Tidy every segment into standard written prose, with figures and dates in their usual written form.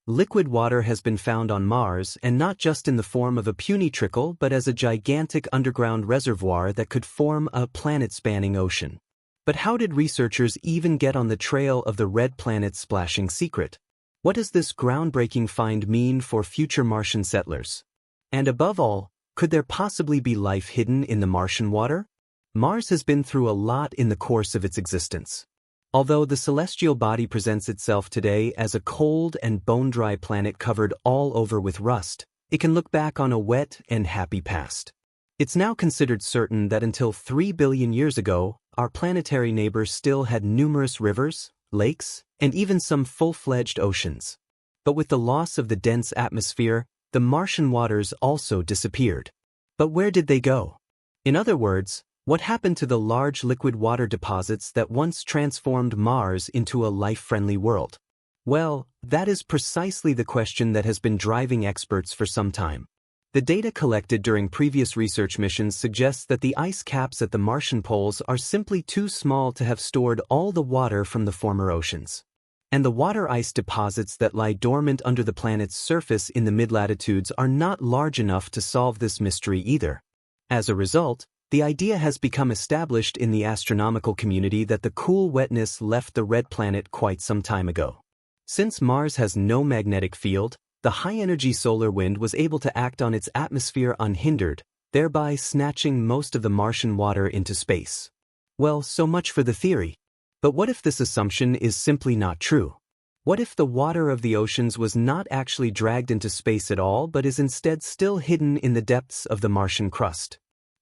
Liquid water has been found on Mars, and not just in the form of a puny trickle but as a gigantic underground reservoir that could form a planet-spanning ocean. But how did researchers even get on the trail of the red planet's splashing secret? What does this groundbreaking find mean for future Martian settlers? And above all, could there possibly be life hidden in the Martian water? Mars has been through a lot in the course of its existence. Although the celestial body presents itself today as a cold and bone-dry planet covered all over with rust, it can look back on a wet and happy past. It's now considered certain that until 3 billion years ago, our planetary neighbors still had numerous rivers, lakes, and even some full-fledged oceans. But with the loss of the dense atmosphere, the Martian waters also disappeared. But where did they go? In other words, what happened to the large liquid water deposits that once transformed Mars into a life-friendly world? Well, that is precisely the question that has been driving experts for some time. The data collected during previous research missions suggests that the ice caps at the Martian poles are simply too small to have stored all the water from the former oceans. And the water ice deposits that lie dormant under the planet's surface in the mid-latitudes are not large enough to solve this mystery either. As a result, the idea has become established in the astronomical community that the cool wetness left the red planet quite some time ago. Since Mars has no magnetic field, the high-energy solar wind was able to act on its atmosphere unhindered, thereby snatching most of the Martian water into space. Well, so much for the theory. But what if this assumption is simply not true? What if the water of the oceans was not actually dragged into space at all but is instead still hidden in the depths of the Martian crust?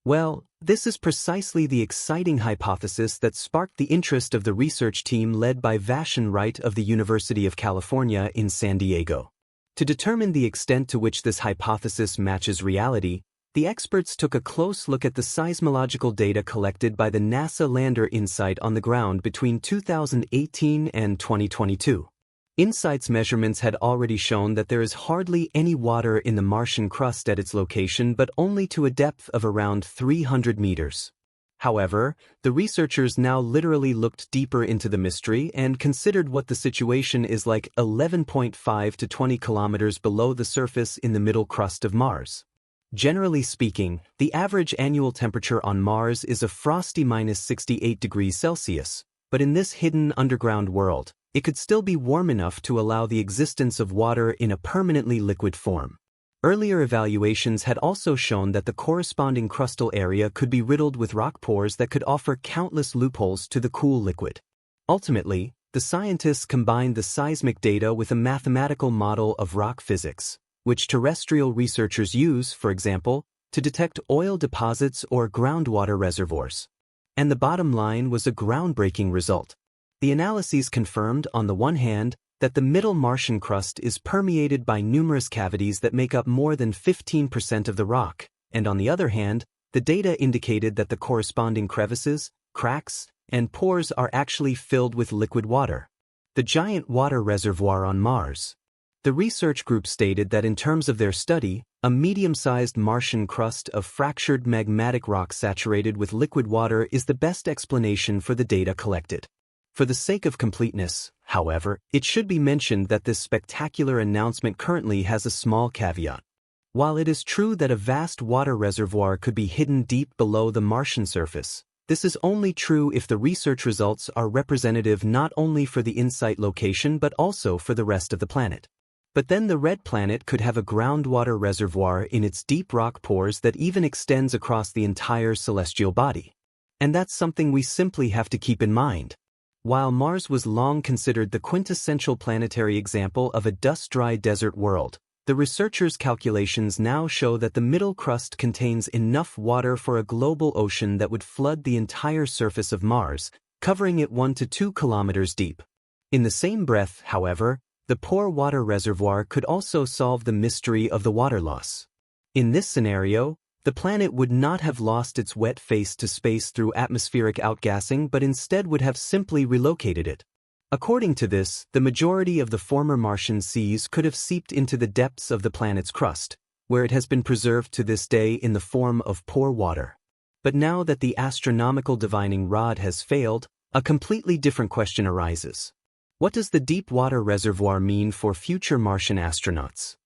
Well, this is precisely the exciting hypothesis that sparked the interest of the research team led by Vashon Wright of the University of California in San Diego. To determine the extent to which this hypothesis matches reality, the experts took a close look at the seismological data collected by the NASA lander InSight on the ground between 2018 and 2022. InSight's measurements had already shown that there is hardly any water in the Martian crust at its location, but only to a depth of around 300 meters. However, the researchers now literally looked deeper into the mystery and considered what the situation is like 11.5 to 20 kilometers below the surface in the middle crust of Mars. Generally speaking, the average annual temperature on Mars is a frosty -68 degrees Celsius, but in this hidden underground world, it could still be warm enough to allow the existence of water in a permanently liquid form. Earlier evaluations had also shown that the corresponding crustal area could be riddled with rock pores that could offer countless loopholes to the cool liquid. Ultimately, the scientists combined the seismic data with a mathematical model of rock physics, which terrestrial researchers use, for example, to detect oil deposits or groundwater reservoirs. And the bottom line was a groundbreaking result. The analyses confirmed, on the one hand, that the middle Martian crust is permeated by numerous cavities that make up more than 15% of the rock, and on the other hand, the data indicated that the corresponding crevices, cracks, and pores are actually filled with liquid water. The giant water reservoir on Mars. The research group stated that in terms of their study, a medium-sized Martian crust of fractured magmatic rock saturated with liquid water is the best explanation for the data collected. For the sake of completeness, however, it should be mentioned that this spectacular announcement currently has a small caveat. While it is true that a vast water reservoir could be hidden deep below the Martian surface, this is only true if the research results are representative not only for the InSight location but also for the rest of the planet. But then the red planet could have a groundwater reservoir in its deep rock pores that even extends across the entire celestial body. And that's something we simply have to keep in mind. While Mars was long considered the quintessential planetary example of a dust-dry desert world, the researchers' calculations now show that the middle crust contains enough water for a global ocean that would flood the entire surface of Mars, covering it 1 to 2 kilometers deep. In the same breath, however, the pore water reservoir could also solve the mystery of the water loss. In this scenario, the planet would not have lost its wet face to space through atmospheric outgassing but instead would have simply relocated it. According to this, the majority of the former Martian seas could have seeped into the depths of the planet's crust, where it has been preserved to this day in the form of pore water. But now that the astronomical divining rod has failed, a completely different question arises. What does the deep water reservoir mean for future Martian astronauts?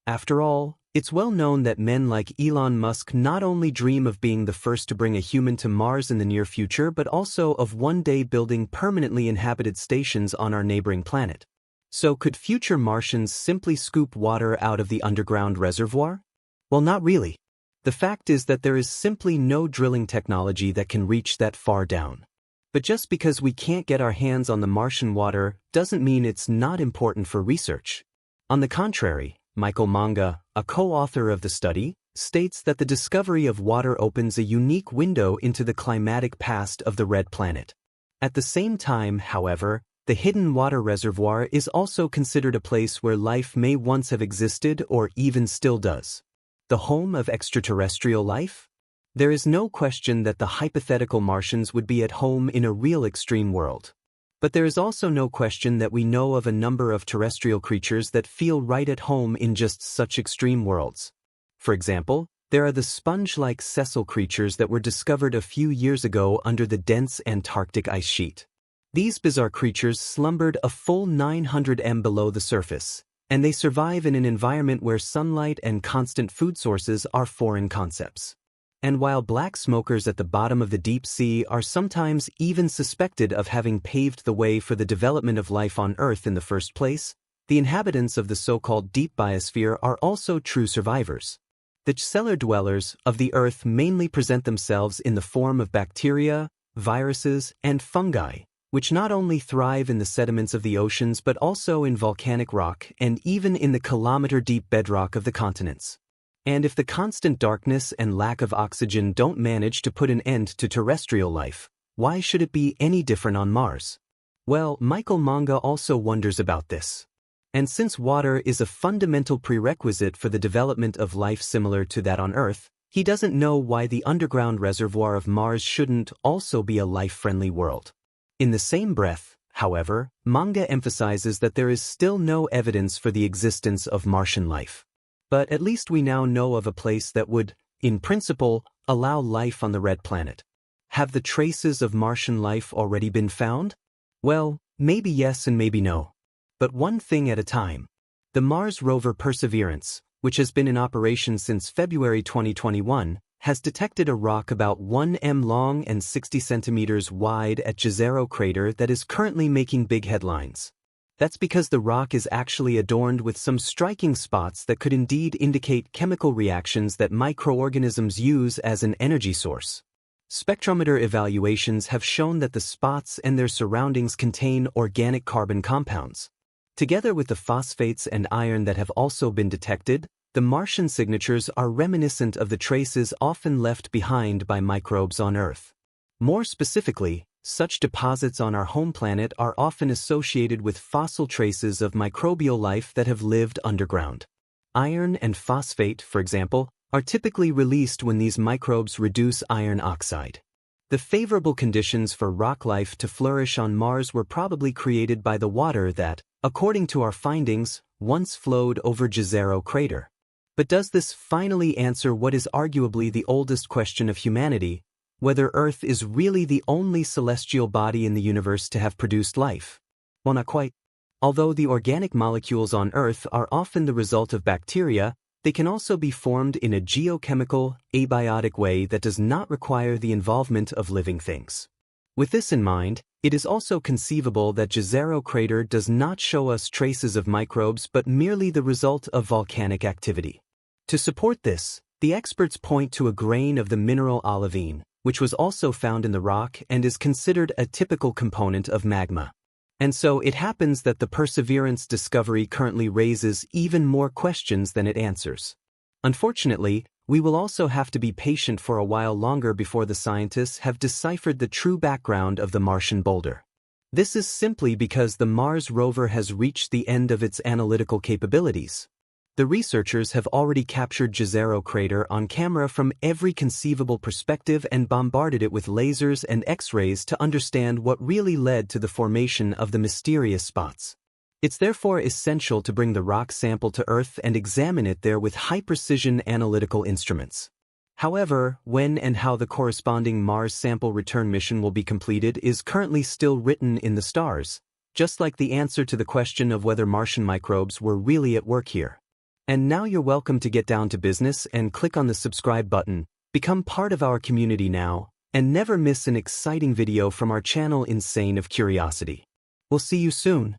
After all, it's well known that men like Elon Musk not only dream of being the first to bring a human to Mars in the near future but also of one day building permanently inhabited stations on our neighboring planet. So could future Martians simply scoop water out of the underground reservoir? Well, not really. The fact is that there is simply no drilling technology that can reach that far down. But just because we can't get our hands on the Martian water doesn't mean it's not important for research. On the contrary, Michael Manga, a co-author of the study, states that the discovery of water opens a unique window into the climatic past of the red planet. At the same time, however, the hidden water reservoir is also considered a place where life may once have existed or even still does. The home of extraterrestrial life? There is no question that the hypothetical Martians would be at home in a real extreme world. But there is also no question that we know of a number of terrestrial creatures that feel right at home in just such extreme worlds. For example, there are the sponge-like sessile creatures that were discovered a few years ago under the dense Antarctic ice sheet. These bizarre creatures slumbered a full 900 m below the surface, and they survive in an environment where sunlight and constant food sources are foreign concepts. And while black smokers at the bottom of the deep sea are sometimes even suspected of having paved the way for the development of life on Earth in the first place, the inhabitants of the so-called deep biosphere are also true survivors. The cellar dwellers of the Earth mainly present themselves in the form of bacteria, viruses, and fungi, which not only thrive in the sediments of the oceans but also in volcanic rock and even in the kilometer-deep bedrock of the continents. And if the constant darkness and lack of oxygen don't manage to put an end to terrestrial life, why should it be any different on Mars? Well, Michael Manga also wonders about this. And since water is a fundamental prerequisite for the development of life similar to that on Earth, he doesn't know why the underground reservoir of Mars shouldn't also be a life-friendly world. In the same breath, however, Manga emphasizes that there is still no evidence for the existence of Martian life. But at least we now know of a place that would, in principle, allow life on the red planet. Have the traces of Martian life already been found? Well, maybe yes and maybe no. But one thing at a time. The Mars rover Perseverance, which has been in operation since February 2021, has detected a rock about 1 m long and 60 centimeters wide at Jezero crater that is currently making big headlines. That's because the rock is actually adorned with some striking spots that could indeed indicate chemical reactions that microorganisms use as an energy source. Spectrometer evaluations have shown that the spots and their surroundings contain organic carbon compounds. Together with the phosphates and iron that have also been detected, the Martian signatures are reminiscent of the traces often left behind by microbes on Earth. More specifically, such deposits on our home planet are often associated with fossil traces of microbial life that have lived underground. Iron and phosphate, for example, are typically released when these microbes reduce iron oxide. The favorable conditions for rock life to flourish on Mars were probably created by the water that, according to our findings, once flowed over Jezero crater. But does this finally answer what is arguably the oldest question of humanity? Whether Earth is really the only celestial body in the universe to have produced life? Well, not quite. Although the organic molecules on Earth are often the result of bacteria, they can also be formed in a geochemical, abiotic way that does not require the involvement of living things. With this in mind, it is also conceivable that Jezero crater does not show us traces of microbes but merely the result of volcanic activity. To support this, the experts point to a grain of the mineral olivine, which was also found in the rock and is considered a typical component of magma. And so it happens that the Perseverance discovery currently raises even more questions than it answers. Unfortunately, we will also have to be patient for a while longer before the scientists have deciphered the true background of the Martian boulder. This is simply because the Mars rover has reached the end of its analytical capabilities. The researchers have already captured Jezero crater on camera from every conceivable perspective and bombarded it with lasers and X-rays to understand what really led to the formation of the mysterious spots. It's therefore essential to bring the rock sample to Earth and examine it there with high-precision analytical instruments. However, when and how the corresponding Mars sample return mission will be completed is currently still written in the stars, just like the answer to the question of whether Martian microbes were really at work here. And now you're welcome to get down to business and click on the subscribe button, become part of our community now, and never miss an exciting video from our channel Insane of Curiosity. We'll see you soon.